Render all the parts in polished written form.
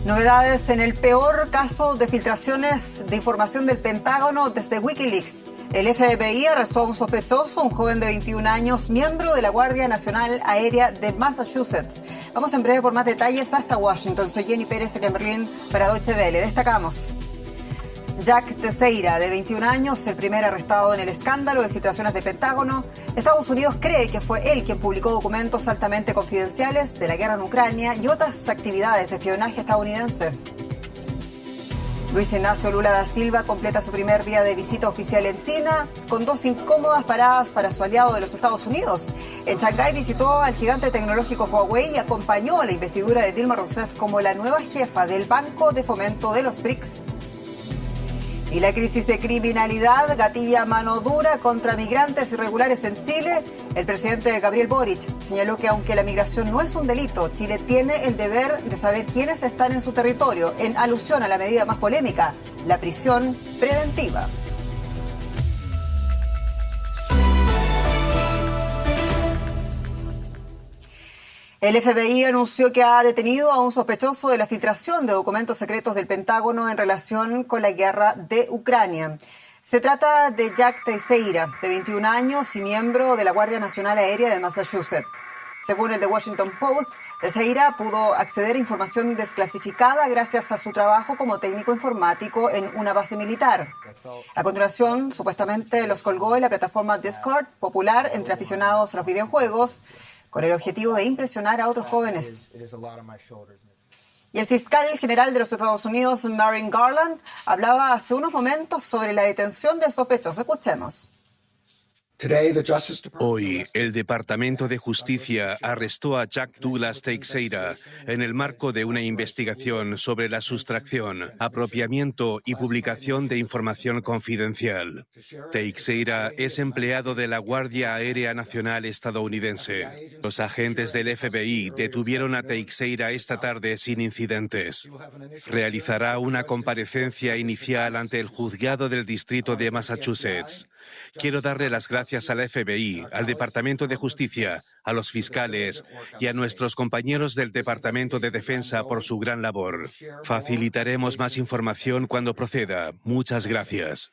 Novedades en el peor caso de filtraciones de información del Pentágono desde Wikileaks. El FBI arrestó a un sospechoso, un joven de 21 años, miembro de la Guardia Nacional Aérea de Massachusetts. Vamos en breve por más detalles hasta Washington. Soy Jenny Pérez, aquí en Berlín, para Deutsche Welle. Destacamos: Jack Teixeira, de 21 años, el primer arrestado en el escándalo de filtraciones del Pentágono. Estados Unidos cree que fue él quien publicó documentos altamente confidenciales de la guerra en Ucrania y otras actividades de espionaje estadounidense. Luis Ignacio Lula da Silva completa su primer día de visita oficial en China con dos incómodas paradas para su aliado de los Estados Unidos. En Shanghái visitó al gigante tecnológico Huawei y acompañó a la investidura de Dilma Rousseff como la nueva jefa del Banco de Fomento de los BRICS. Y la crisis de criminalidad gatilla mano dura contra migrantes irregulares en Chile. El presidente Gabriel Boric señaló que aunque la migración no es un delito, Chile tiene el deber de saber quiénes están en su territorio, en alusión a la medida más polémica, la prisión preventiva. El FBI anunció que ha detenido a un sospechoso de la filtración de documentos secretos del Pentágono en relación con la guerra de Ucrania. Se trata de Jack Teixeira, de 21 años y miembro de la Guardia Nacional Aérea de Massachusetts. Según el The Washington Post, Teixeira pudo acceder a información desclasificada gracias a su trabajo como técnico informático en una base militar. A continuación, supuestamente los colgó en la plataforma Discord, popular entre aficionados a los videojuegos, con el objetivo de impresionar a otros jóvenes. Y el fiscal general de los Estados Unidos, Merrick Garland, hablaba hace unos momentos sobre la detención del sospechoso. Escuchemos. Hoy, el Departamento de Justicia arrestó a Jack Douglas Teixeira en el marco de una investigación sobre la sustracción, apropiamiento y publicación de información confidencial. Teixeira es empleado de la Guardia Aérea Nacional estadounidense. Los agentes del FBI detuvieron a Teixeira esta tarde sin incidentes. Realizará una comparecencia inicial ante el juzgado del Distrito de Massachusetts. Quiero darle las gracias al FBI, al Departamento de Justicia, a los fiscales y a nuestros compañeros del Departamento de Defensa por su gran labor. Facilitaremos más información cuando proceda. Muchas gracias.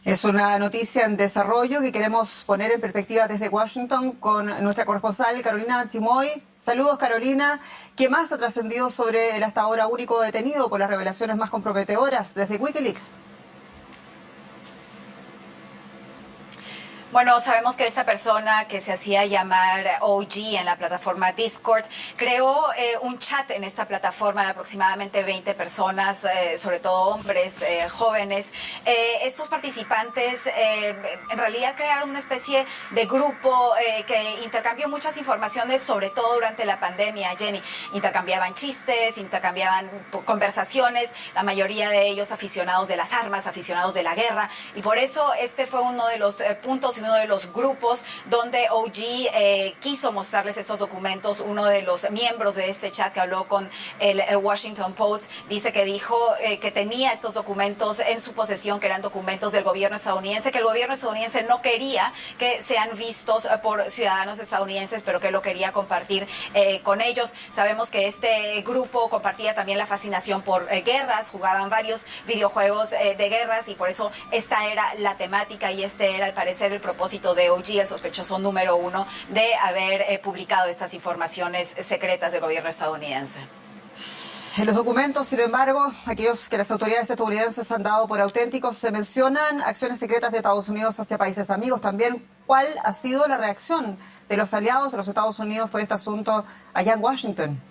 Es una noticia en desarrollo que queremos poner en perspectiva desde Washington con nuestra corresponsal Carolina Chimoy. Saludos, Carolina. ¿Qué más ha trascendido sobre el hasta ahora único detenido por las revelaciones más comprometedoras desde Wikileaks? Bueno, sabemos que esta persona que se hacía llamar OG en la plataforma Discord creó un chat en esta plataforma de aproximadamente 20 personas, sobre todo hombres jóvenes. Estos participantes en realidad crearon una especie de grupo que intercambió muchas informaciones, sobre todo durante la pandemia, Jenny. Intercambiaban chistes, intercambiaban conversaciones, la mayoría de ellos aficionados de las armas, aficionados de la guerra, y por eso este fue uno de los puntos y uno de los grupos donde OG quiso mostrarles estos documentos. Uno de los miembros de este chat que habló con el Washington Post dice que dijo que tenía estos documentos en su posesión, que eran documentos del gobierno estadounidense, que el gobierno estadounidense no quería que sean vistos por ciudadanos estadounidenses, pero que lo quería compartir con ellos. Sabemos que este grupo compartía también la fascinación por guerras, jugaban varios videojuegos de guerras, y por eso esta era la temática y este era al parecer el propósito de OG, el sospechoso número uno de haber publicado estas informaciones secretas del gobierno estadounidense. En los documentos, sin embargo, aquellos que las autoridades estadounidenses han dado por auténticos, se mencionan acciones secretas de Estados Unidos hacia países amigos. También, ¿cuál ha sido la reacción de los aliados de los Estados Unidos por este asunto allá en Washington?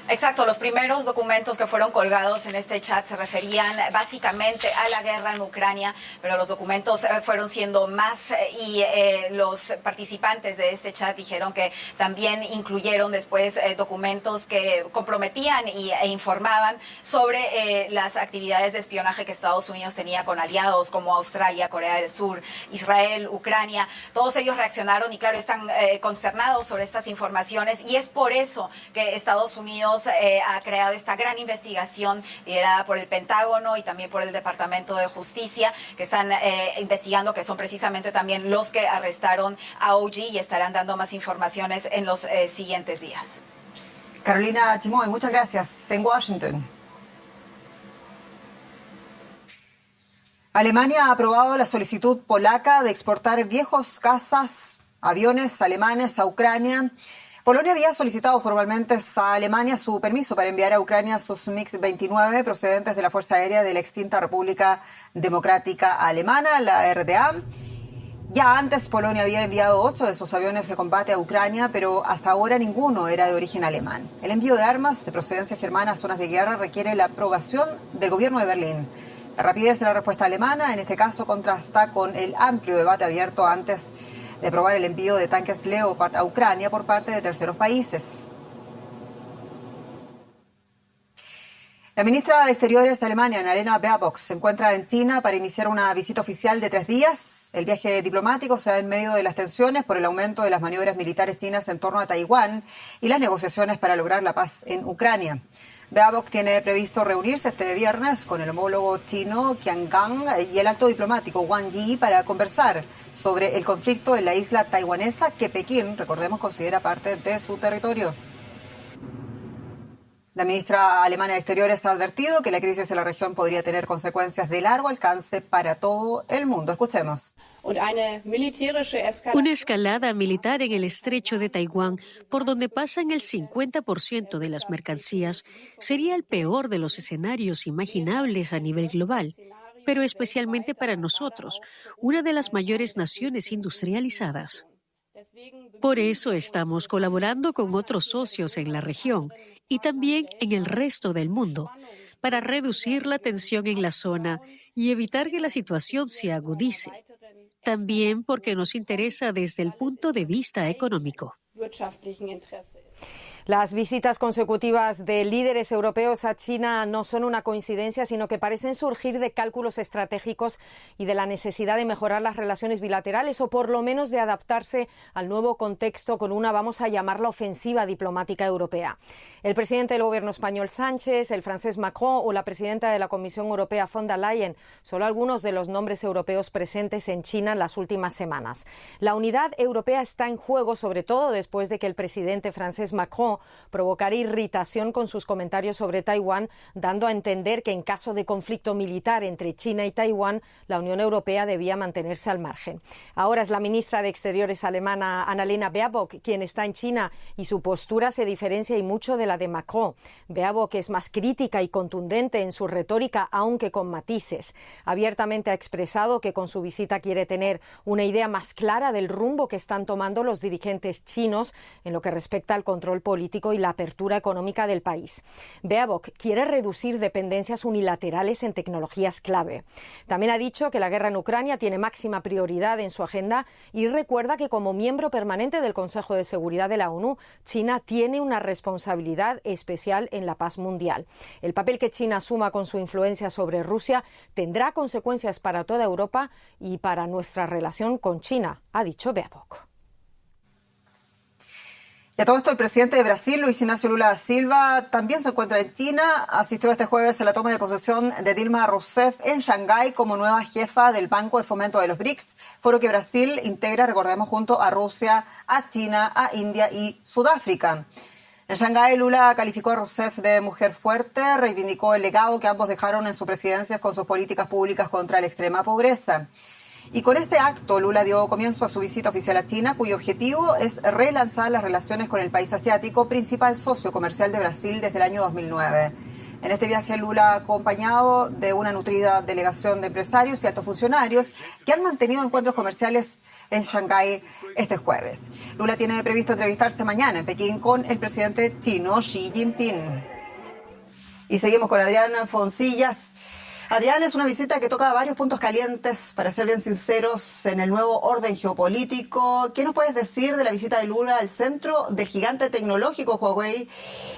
Exacto, los primeros documentos que fueron colgados en este chat se referían básicamente a la guerra en Ucrania, pero los documentos fueron siendo más y los participantes de este chat dijeron que también incluyeron después documentos que comprometían e informaban sobre las actividades de espionaje que Estados Unidos tenía con aliados como Australia, Corea del Sur, Israel, Ucrania. Todos ellos reaccionaron y claro, están consternados sobre estas informaciones, y es por eso que Estados Unidos ha creado esta gran investigación liderada por el Pentágono y también por el Departamento de Justicia, que están investigando, que son precisamente también los que arrestaron a OG, y estarán dando más informaciones en los siguientes días. Carolina Chimoy, muchas gracias. En Washington. Alemania ha aprobado la solicitud polaca de exportar viejos cazas, aviones alemanes a Ucrania. Polonia había solicitado formalmente a Alemania su permiso para enviar a Ucrania sus MiG-29 procedentes de la Fuerza Aérea de la extinta República Democrática Alemana, la RDA. Ya antes Polonia había enviado 8 de sus aviones de combate a Ucrania, pero hasta ahora ninguno era de origen alemán. El envío de armas de procedencia germana a zonas de guerra requiere la aprobación del gobierno de Berlín. La rapidez de la respuesta alemana, en este caso, contrasta con el amplio debate abierto antes de aprobar el envío de tanques Leopard a Ucrania por parte de terceros países. La ministra de Exteriores de Alemania, Annalena Baerbock, se encuentra en China para iniciar una visita oficial de 3 días. El viaje diplomático se da en medio de las tensiones por el aumento de las maniobras militares chinas en torno a Taiwán y las negociaciones para lograr la paz en Ucrania. Baerbock tiene previsto reunirse este viernes con el homólogo chino Qian Gang y el alto diplomático Wang Yi para conversar sobre el conflicto en la isla taiwanesa que Pekín, recordemos, considera parte de su territorio. La ministra alemana de Exteriores ha advertido que la crisis en la región podría tener consecuencias de largo alcance para todo el mundo. Escuchemos. Una escalada militar en el estrecho de Taiwán, por donde pasan el 50% de las mercancías, sería el peor de los escenarios imaginables a nivel global, pero especialmente para nosotros, una de las mayores naciones industrializadas. Por eso estamos colaborando con otros socios en la región y también en el resto del mundo para reducir la tensión en la zona y evitar que la situación se agudice. También porque nos interesa desde el punto de vista económico. Las visitas consecutivas de líderes europeos a China no son una coincidencia, sino que parecen surgir de cálculos estratégicos y de la necesidad de mejorar las relaciones bilaterales o por lo menos de adaptarse al nuevo contexto con una, vamos a llamarla, ofensiva diplomática europea. El presidente del gobierno español Sánchez, el francés Macron o la presidenta de la Comisión Europea von der Leyen, solo algunos de los nombres europeos presentes en China en las últimas semanas. La unidad europea está en juego, sobre todo después de que el presidente francés Macron provocara irritación con sus comentarios sobre Taiwán, dando a entender que en caso de conflicto militar entre China y Taiwán, la Unión Europea debía mantenerse al margen. Ahora es la ministra de Exteriores alemana, Annalena Baerbock, quien está en China y su postura se diferencia y mucho de la de Macron. Baerbock es más crítica y contundente en su retórica, aunque con matices. Abiertamente ha expresado que con su visita quiere tener una idea más clara del rumbo que están tomando los dirigentes chinos en lo que respecta al control político y la apertura económica del país. Baerbock quiere reducir dependencias unilaterales en tecnologías clave. También ha dicho que la guerra en Ucrania tiene máxima prioridad en su agenda y recuerda que como miembro permanente del Consejo de Seguridad de la ONU, China tiene una responsabilidad especial en la paz mundial. El papel que China asuma con su influencia sobre Rusia tendrá consecuencias para toda Europa y para nuestra relación con China, ha dicho Baerbock. Y a todo esto, el presidente de Brasil, Luis Ignacio Lula da Silva, también se encuentra en China. Asistió este jueves a la toma de posesión de Dilma Rousseff en Shanghái como nueva jefa del Banco de Fomento de los BRICS, foro que Brasil integra, recordemos, junto a Rusia, a China, a India y Sudáfrica. En Shanghái, Lula calificó a Rousseff de mujer fuerte, reivindicó el legado que ambos dejaron en sus presidencias con sus políticas públicas contra la extrema pobreza. Y con este acto, Lula dio comienzo a su visita oficial a China, cuyo objetivo es relanzar las relaciones con el país asiático, principal socio comercial de Brasil desde el año 2009. En este viaje, Lula acompañado de una nutrida delegación de empresarios y altos funcionarios que han mantenido encuentros comerciales en Shanghái este jueves. Lula tiene previsto entrevistarse mañana en Pekín con el presidente chino Xi Jinping. Y seguimos con Adrián Foncillas. Adrián, es una visita que toca varios puntos calientes, para ser bien sinceros, en el nuevo orden geopolítico. ¿Qué nos puedes decir de la visita de Lula al centro del gigante tecnológico Huawei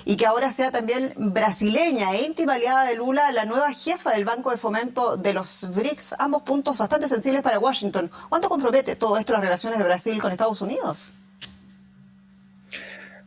y que ahora sea también brasileña e íntima aliada de Lula, la nueva jefa del Banco de Fomento de los BRICS? Ambos puntos bastante sensibles para Washington. ¿Cuánto compromete todo esto las relaciones de Brasil con Estados Unidos?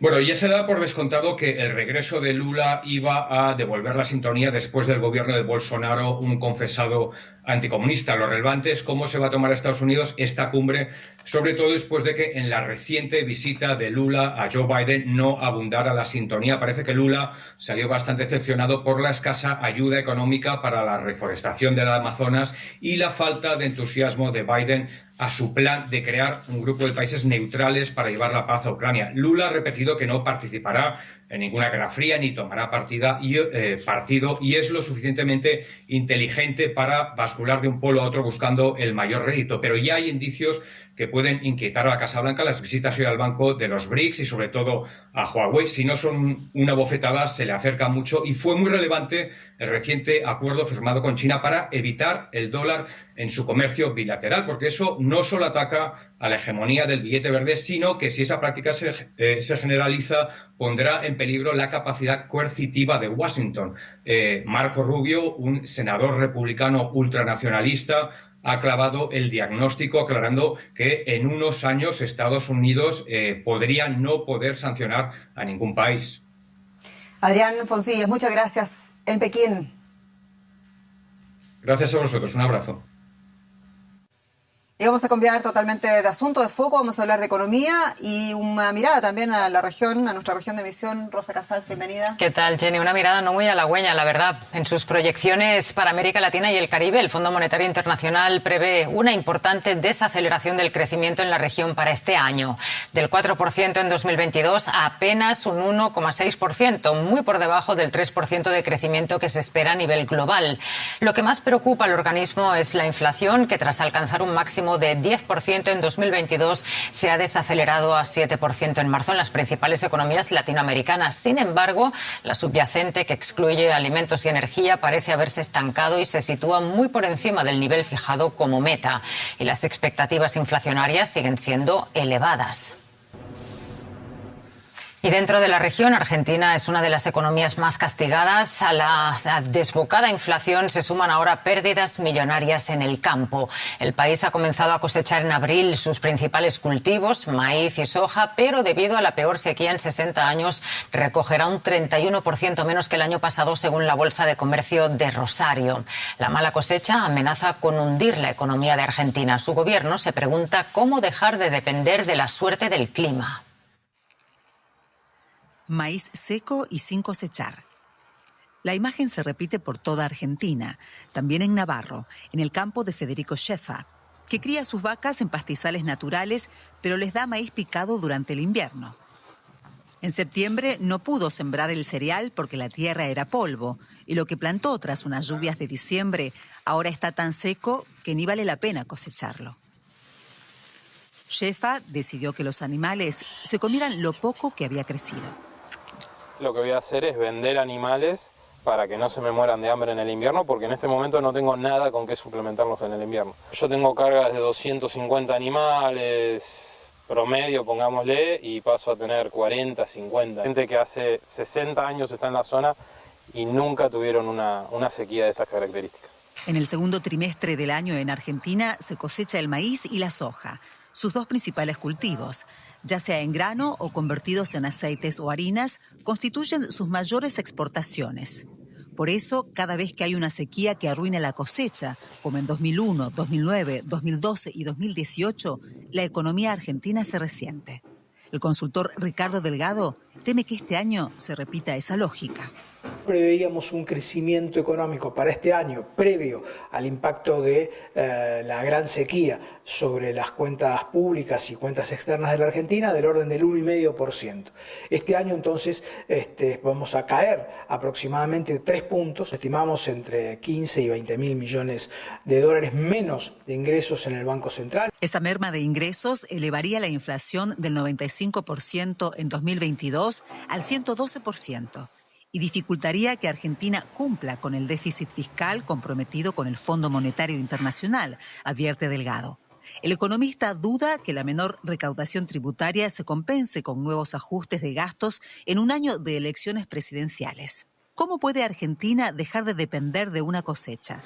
Bueno, ya se da por descontado que el regreso de Lula iba a devolver la sintonía después del gobierno de Bolsonaro, un confesado anticomunista. Lo relevante es cómo se va a tomar a Estados Unidos esta cumbre, sobre todo después de que en la reciente visita de Lula a Joe Biden no abundara la sintonía. Parece que Lula salió bastante decepcionado por la escasa ayuda económica para la reforestación del Amazonas y la falta de entusiasmo de Biden a su plan de crear un grupo de países neutrales para llevar la paz a Ucrania. Lula ha repetido que no participará en ninguna guerra fría ni tomará partido y es lo suficientemente inteligente para bascular de un polo a otro buscando el mayor rédito. Pero ya hay indicios que pueden inquietar a la Casa Blanca. Las visitas hoy al Banco de los BRICS y sobre todo a Huawei, si no son una bofetada, se le acerca mucho y fue muy relevante el reciente acuerdo firmado con China para evitar el dólar en su comercio bilateral, porque eso no solo ataca a la hegemonía del billete verde, sino que si esa práctica se generaliza, pondrá en peligro la capacidad coercitiva de Washington. Marco Rubio, un senador republicano ultranacionalista, ha clavado el diagnóstico aclarando que en unos años Estados Unidos podría no poder sancionar a ningún país. Adrián Fonsillas, muchas gracias. En Pekín. Gracias a vosotros. Un abrazo. Y vamos a cambiar totalmente de asunto, de foco, vamos a hablar de economía y una mirada también a la región, a nuestra región de emisión. Rosa Casals, bienvenida. ¿Qué tal, Jenny? Una mirada no muy halagüeña, la verdad. En sus proyecciones para América Latina y el Caribe, el Fondo Monetario Internacional prevé una importante desaceleración del crecimiento en la región para este año. Del 4% en 2022 a apenas un 1,6%, muy por debajo del 3% de crecimiento que se espera a nivel global. Lo que más preocupa al organismo es la inflación, que tras alcanzar un máximo de 10% en 2022 se ha desacelerado a 7% en marzo en las principales economías latinoamericanas. Sin embargo, la subyacente, que excluye alimentos y energía, parece haberse estancado y se sitúa muy por encima del nivel fijado como meta. Y las expectativas inflacionarias siguen siendo elevadas. Y dentro de la región, Argentina es una de las economías más castigadas. A la desbocada inflación se suman ahora pérdidas millonarias en el campo. El país ha comenzado a cosechar en abril sus principales cultivos, maíz y soja, pero debido a la peor sequía en 60 años, recogerá un 31% menos que el año pasado, según la Bolsa de Comercio de Rosario. La mala cosecha amenaza con hundir la economía de Argentina. Su gobierno se pregunta cómo dejar de depender de la suerte del clima. Maíz seco y sin cosechar. La imagen se repite por toda Argentina, también en Navarro, en el campo de Federico Schäfer, que cría sus vacas en pastizales naturales, pero les da maíz picado durante el invierno. En septiembre no pudo sembrar el cereal porque la tierra era polvo, y lo que plantó tras unas lluvias de diciembre ahora está tan seco que ni vale la pena cosecharlo. Schäfer decidió que los animales se comieran lo poco que había crecido. Lo que voy a hacer es vender animales para que no se me mueran de hambre en el invierno, porque en este momento no tengo nada con qué suplementarlos en el invierno. Yo tengo cargas de 250 animales promedio, pongámosle, y paso a tener 40, 50. Gente que hace 60 años está en la zona y nunca tuvieron una sequía de estas características. En el segundo trimestre del año en Argentina se cosecha el maíz y la soja, sus dos principales cultivos. Ya sea en grano o convertidos en aceites o harinas, constituyen sus mayores exportaciones. Por eso, cada vez que hay una sequía que arruina la cosecha, como en 2001, 2009, 2012 y 2018, la economía argentina se resiente. El consultor Ricardo Delgado teme que este año se repita esa lógica. Preveíamos un crecimiento económico para este año previo al impacto de la gran sequía sobre las cuentas públicas y cuentas externas de la Argentina del orden del 1,5%. Este año entonces vamos a caer aproximadamente 3 puntos, estimamos entre 15 y 20 mil millones de dólares menos de ingresos en el Banco Central. Esa merma de ingresos elevaría la inflación del 95% en 2022 al 112%. Y dificultaría que Argentina cumpla con el déficit fiscal comprometido con el Fondo Monetario Internacional, advierte Delgado. El economista duda que la menor recaudación tributaria se compense con nuevos ajustes de gastos en un año de elecciones presidenciales. ¿Cómo puede Argentina dejar de depender de una cosecha?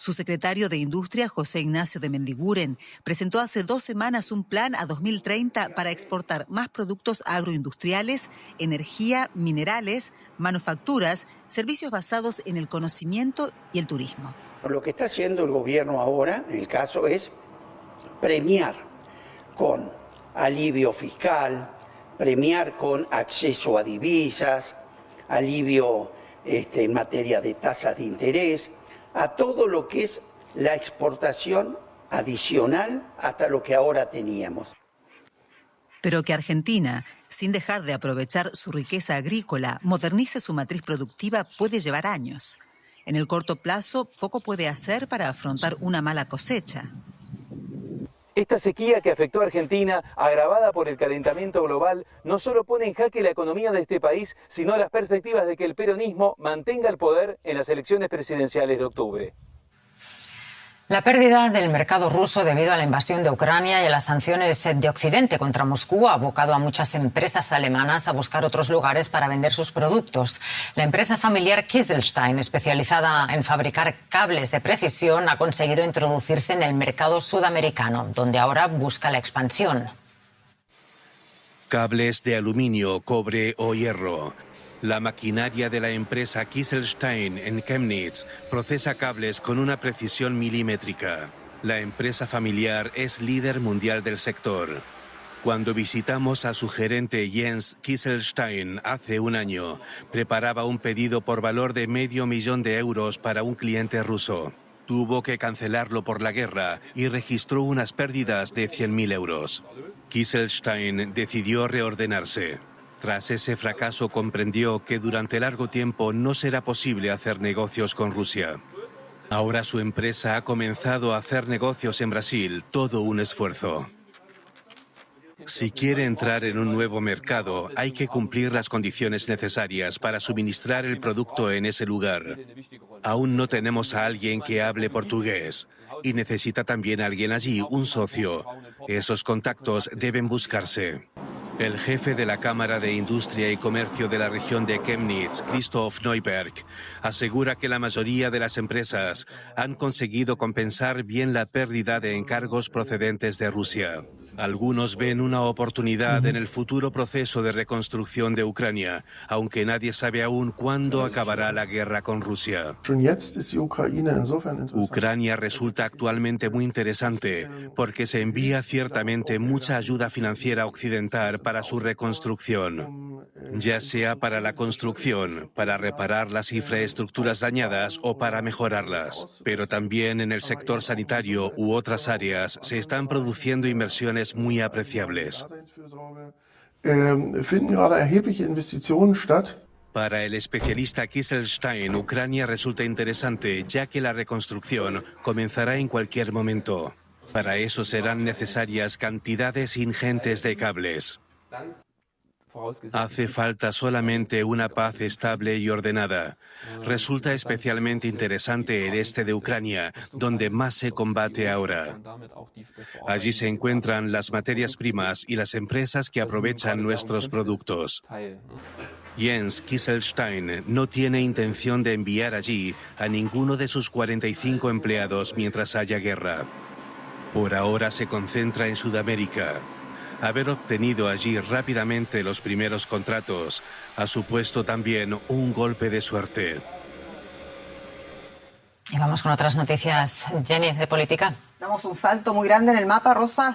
Su secretario de Industria, José Ignacio de Mendiguren, presentó hace 2 semanas un plan a 2030 para exportar más productos agroindustriales, energía, minerales, manufacturas, servicios basados en el conocimiento y el turismo. Lo que está haciendo el gobierno ahora, en el caso, es premiar con alivio fiscal, premiar con acceso a divisas, alivio en materia de tasas de interés, a todo lo que es la exportación adicional hasta lo que ahora teníamos. Pero que Argentina, sin dejar de aprovechar su riqueza agrícola, modernice su matriz productiva puede llevar años. En el corto plazo, poco puede hacer para afrontar una mala cosecha. Esta sequía que afectó a Argentina, agravada por el calentamiento global, no solo pone en jaque la economía de este país, sino las perspectivas de que el peronismo mantenga el poder en las elecciones presidenciales de octubre. La pérdida del mercado ruso debido a la invasión de Ucrania y a las sanciones de Occidente contra Moscú ha abocado a muchas empresas alemanas a buscar otros lugares para vender sus productos. La empresa familiar Kieselstein, especializada en fabricar cables de precisión, ha conseguido introducirse en el mercado sudamericano, donde ahora busca la expansión. Cables de aluminio, cobre o hierro. La maquinaria de la empresa Kieselstein en Chemnitz procesa cables con una precisión milimétrica. La empresa familiar es líder mundial del sector. Cuando visitamos a su gerente Jens Kieselstein hace un año, preparaba un pedido por valor de €500,000 para un cliente ruso. Tuvo que cancelarlo por la guerra y registró unas pérdidas de €100,000. Kieselstein decidió reordenarse. Tras ese fracaso comprendió que durante largo tiempo no será posible hacer negocios con Rusia. Ahora su empresa ha comenzado a hacer negocios en Brasil, todo un esfuerzo. Si quiere entrar en un nuevo mercado, hay que cumplir las condiciones necesarias para suministrar el producto en ese lugar. Aún no tenemos a alguien que hable portugués y necesita también alguien allí, un socio. Esos contactos deben buscarse. El jefe de la Cámara de Industria y Comercio de la región de Chemnitz, Christoph Neuberg, asegura que la mayoría de las empresas han conseguido compensar bien la pérdida de encargos procedentes de Rusia. Algunos ven una oportunidad en el futuro proceso de reconstrucción de Ucrania, aunque nadie sabe aún cuándo acabará la guerra con Rusia. Ucrania resulta actualmente muy interesante porque se envía ciertamente mucha ayuda financiera occidental para su reconstrucción, ya sea para la construcción, para reparar las infraestructuras dañadas o para mejorarlas. Pero también en el sector sanitario u otras áreas se están produciendo inversiones muy apreciables. Para el especialista Kieselstein, Ucrania resulta interesante ya que la reconstrucción comenzará en cualquier momento. Para eso serán necesarias cantidades ingentes de cables. Hace falta solamente una paz estable y ordenada. Resulta especialmente interesante el este de Ucrania, donde más se combate ahora. Allí se encuentran las materias primas y las empresas que aprovechan nuestros productos. Jens Kieselstein no tiene intención de enviar allí a ninguno de sus 45 empleados mientras haya guerra. Por ahora se concentra en Sudamérica. Haber obtenido allí rápidamente los primeros contratos ha supuesto también un golpe de suerte. Y vamos con otras noticias, Jenny, de política. Damos un salto muy grande en el mapa, Rosa.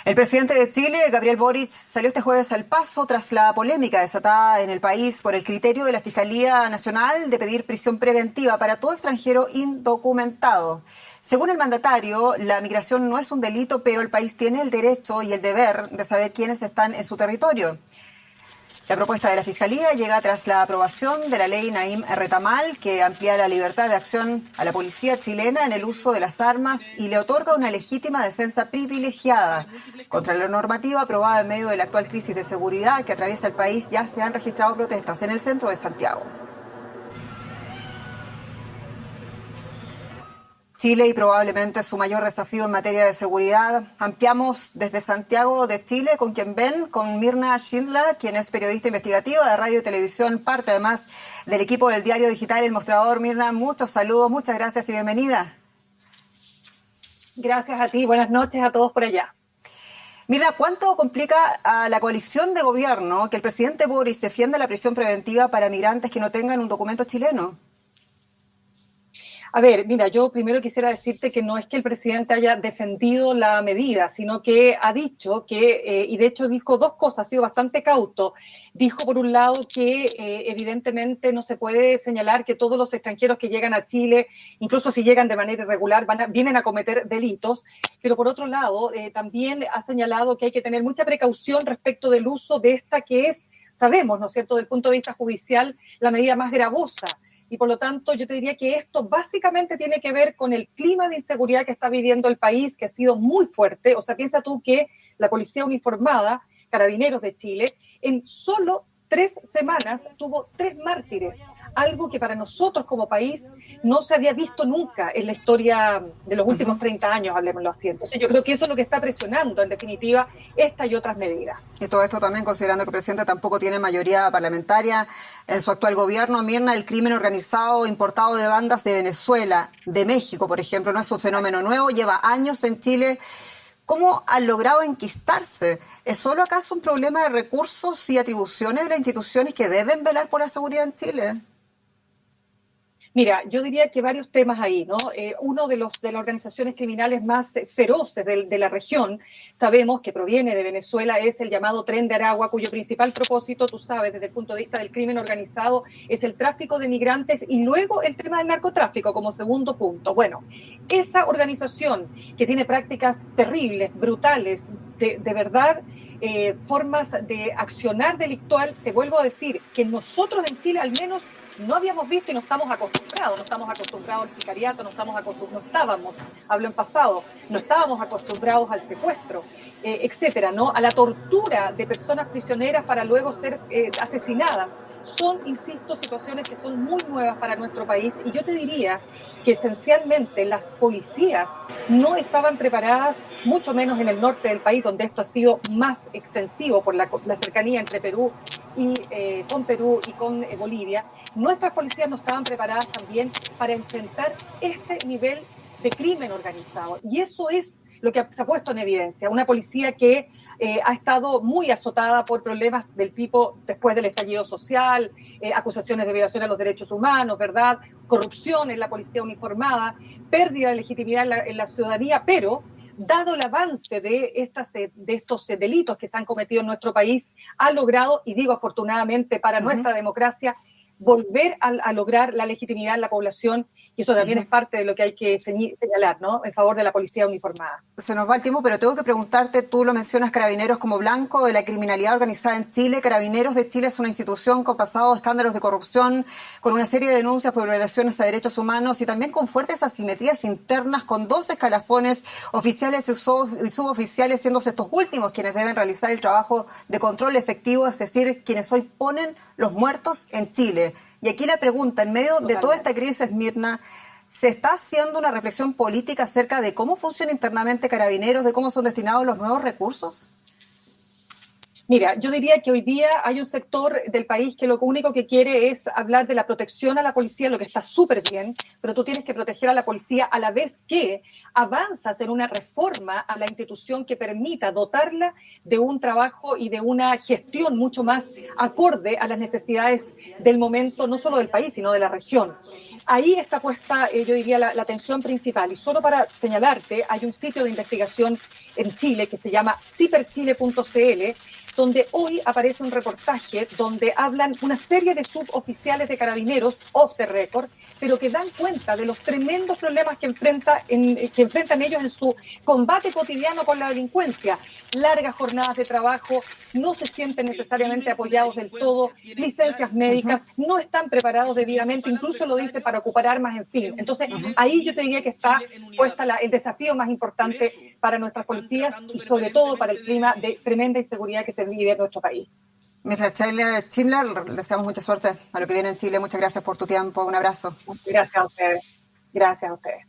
El presidente de Chile, Gabriel Boric, salió este jueves al paso tras la polémica desatada en el país por el criterio de la Fiscalía Nacional de pedir prisión preventiva para todo extranjero indocumentado. Según el mandatario, la migración no es un delito, pero el país tiene el derecho y el deber de saber quiénes están en su territorio. La propuesta de la Fiscalía llega tras la aprobación de la ley Naim Retamal, que amplía la libertad de acción a la policía chilena en el uso de las armas y le otorga una legítima defensa privilegiada. Contra la normativa aprobada en medio de la actual crisis de seguridad que atraviesa el país, ya se han registrado protestas en el centro de Santiago. Chile y probablemente su mayor desafío en materia de seguridad. Ampliamos desde Santiago de Chile con quien ven, con Mirna Schindler, quien es periodista investigativa de radio y televisión, parte además del equipo del diario digital El Mostrador. Mirna, muchos saludos, muchas gracias y bienvenida. Gracias a ti, buenas noches a todos por allá. Mira, ¿cuánto complica a la coalición de gobierno que el presidente Boric defienda la prisión preventiva para migrantes que no tengan un documento chileno? A ver, mira, yo primero quisiera decirte que no es que el presidente haya defendido la medida, sino que ha dicho que, y de hecho dijo dos cosas, ha sido bastante cauto. Dijo, por un lado, que evidentemente no se puede señalar que todos los extranjeros que llegan a Chile, incluso si llegan de manera irregular, vienen a cometer delitos. Pero por otro lado, también ha señalado que hay que tener mucha precaución respecto del uso de esta que es, sabemos, ¿no es cierto?, desde el punto de vista judicial, la medida más gravosa. Y por lo tanto yo te diría que esto básicamente tiene que ver con el clima de inseguridad que está viviendo el país, que ha sido muy fuerte. O sea, piensa tú que la policía uniformada, Carabineros de Chile, en solo 3 semanas tuvo 3 mártires, algo que para nosotros como país no se había visto nunca en la historia de los últimos 30 años, hablemoslo así. Entonces yo creo que eso es lo que está presionando, en definitiva, esta y otras medidas. Y todo esto también considerando que el presidente tampoco tiene mayoría parlamentaria en su actual gobierno. Mirna, el crimen organizado importado de bandas de Venezuela, de México, por ejemplo, no es un fenómeno nuevo, lleva años en Chile. ¿Cómo han logrado enquistarse? ¿Es solo acaso un problema de recursos y atribuciones de las instituciones que deben velar por la seguridad en Chile? Mira, yo diría que varios temas ahí, ¿no? Uno de las organizaciones criminales más feroces de la región, sabemos que proviene de Venezuela, es el llamado Tren de Aragua, cuyo principal propósito, tú sabes, desde el punto de vista del crimen organizado, es el tráfico de migrantes y luego el tema del narcotráfico como segundo punto. Bueno, esa organización que tiene prácticas terribles, brutales, de verdad, formas de accionar delictual, te vuelvo a decir que nosotros en Chile al menos no habíamos visto y no estamos acostumbrados al sicariato, no estábamos, hablo en pasado, no estábamos acostumbrados al secuestro, etcétera, ¿no? A la tortura de personas prisioneras para luego ser asesinadas. Son, insisto, situaciones que son muy nuevas para nuestro país y yo te diría que esencialmente las policías no estaban preparadas, mucho menos en el norte del país, donde esto ha sido más extensivo por la cercanía entre Perú y con Bolivia. Nuestras policías no estaban preparadas también para enfrentar este nivel de crimen organizado. Y eso es lo que se ha puesto en evidencia. Una policía que ha estado muy azotada por problemas del tipo, después del estallido social, acusaciones de violación a los derechos humanos, ¿verdad? Corrupción en la policía uniformada, pérdida de legitimidad en la ciudadanía, pero dado el avance de estos delitos que se han cometido en nuestro país, ha logrado, y digo afortunadamente para nuestra democracia, volver a lograr la legitimidad en la población, y eso también es parte de lo que hay que señalar, ¿no?, en favor de la policía uniformada. Se nos va el tiempo, pero tengo que preguntarte, tú lo mencionas, Carabineros como blanco de la criminalidad organizada en Chile. Carabineros de Chile es una institución con pasados escándalos de corrupción, con una serie de denuncias por violaciones a derechos humanos y también con fuertes asimetrías internas, con 2 escalafones, oficiales y suboficiales, siendo estos últimos quienes deben realizar el trabajo de control efectivo, es decir, quienes hoy ponen los muertos en Chile. Y aquí la pregunta, en medio de toda esta crisis, Mirna, ¿se está haciendo una reflexión política acerca de cómo funciona internamente Carabineros, de cómo son destinados los nuevos recursos? Mira, yo diría que hoy día hay un sector del país que lo único que quiere es hablar de la protección a la policía, lo que está súper bien, pero tú tienes que proteger a la policía a la vez que avanzas en una reforma a la institución que permita dotarla de un trabajo y de una gestión mucho más acorde a las necesidades del momento, no solo del país, sino de la región. Ahí está puesta, yo diría, la atención principal. Y solo para señalarte, hay un sitio de investigación en Chile que se llama ciperchile.cl, donde hoy aparece un reportaje donde hablan una serie de suboficiales de Carabineros off the record, pero que dan cuenta de los tremendos problemas que enfrentan ellos en su combate cotidiano con la delincuencia. Largas jornadas de trabajo, no se sienten necesariamente apoyados del todo, licencias médicas, no están preparados debidamente, incluso lo dice para ocupar armas, en fin. Entonces, ahí yo te diría que está puesta el desafío más importante para nuestras policías y sobre todo para el clima de tremenda inseguridad que se vive en nuestro país. Mirna Schindler, deseamos mucha suerte a lo que viene en Chile. Muchas gracias por tu tiempo. Un abrazo. Gracias a ustedes. Gracias a ustedes.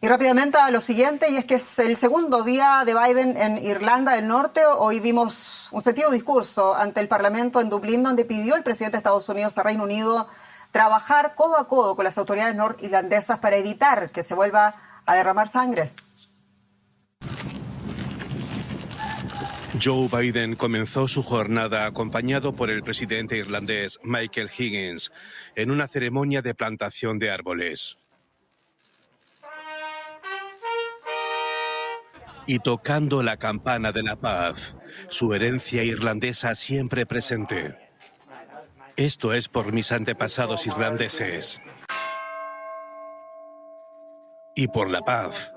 Y rápidamente a lo siguiente, y es que es el segundo día de Biden en Irlanda del Norte. Hoy vimos un sentido discurso ante el Parlamento en Dublín, donde pidió el presidente de Estados Unidos a Reino Unido trabajar codo a codo con las autoridades norirlandesas para evitar que se vuelva a derramar sangre. Joe Biden comenzó su jornada acompañado por el presidente irlandés Michael Higgins en una ceremonia de plantación de árboles. Y tocando la campana de la paz, su herencia irlandesa siempre presente. Esto es por mis antepasados irlandeses. Y por la paz.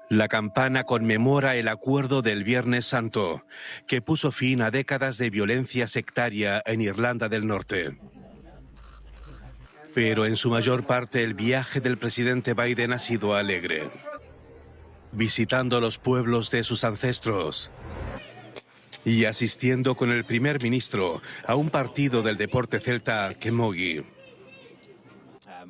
La campana conmemora el acuerdo del Viernes Santo, que puso fin a décadas de violencia sectaria en Irlanda del Norte. Pero en su mayor parte el viaje del presidente Biden ha sido alegre, visitando los pueblos de sus ancestros y asistiendo con el primer ministro a un partido del deporte celta Camogie.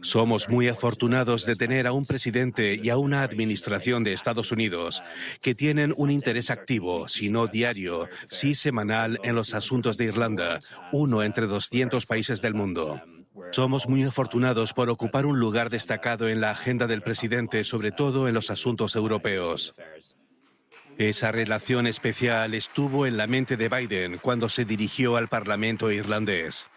Somos muy afortunados de tener a un presidente y a una administración de Estados Unidos que tienen un interés activo, si no diario, sí semanal, en los asuntos de Irlanda, uno entre 200 países del mundo. Somos muy afortunados por ocupar un lugar destacado en la agenda del presidente, sobre todo en los asuntos europeos. Esa relación especial estuvo en la mente de Biden cuando se dirigió al Parlamento irlandés.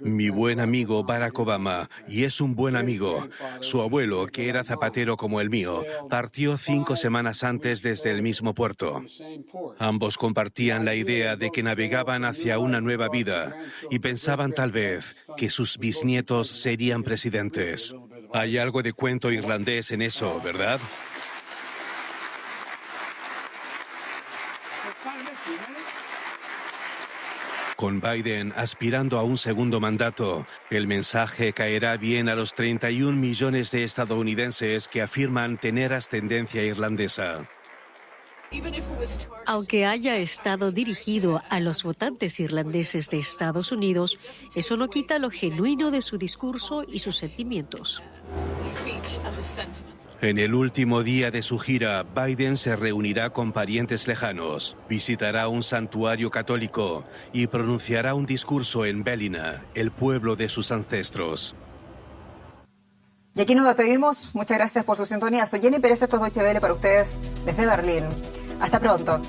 Mi buen amigo Barack Obama, y es un buen amigo, su abuelo, que era zapatero como el mío, partió 5 semanas antes desde el mismo puerto. Ambos compartían la idea de que navegaban hacia una nueva vida y pensaban tal vez que sus bisnietos serían presidentes. Hay algo de cuento irlandés en eso, ¿verdad? Con Biden aspirando a un segundo mandato, el mensaje caerá bien a los 31 millones de estadounidenses que afirman tener ascendencia irlandesa. Aunque haya estado dirigido a los votantes irlandeses de Estados Unidos, eso no quita lo genuino de su discurso y sus sentimientos. En el último día de su gira, Biden se reunirá con parientes lejanos, visitará un santuario católico y pronunciará un discurso en Ballina, el pueblo de sus ancestros. Y aquí nos despedimos. Muchas gracias por su sintonía. Soy Jenny Pérez, esto es Deutsche Welle para ustedes desde Berlín. Hasta pronto.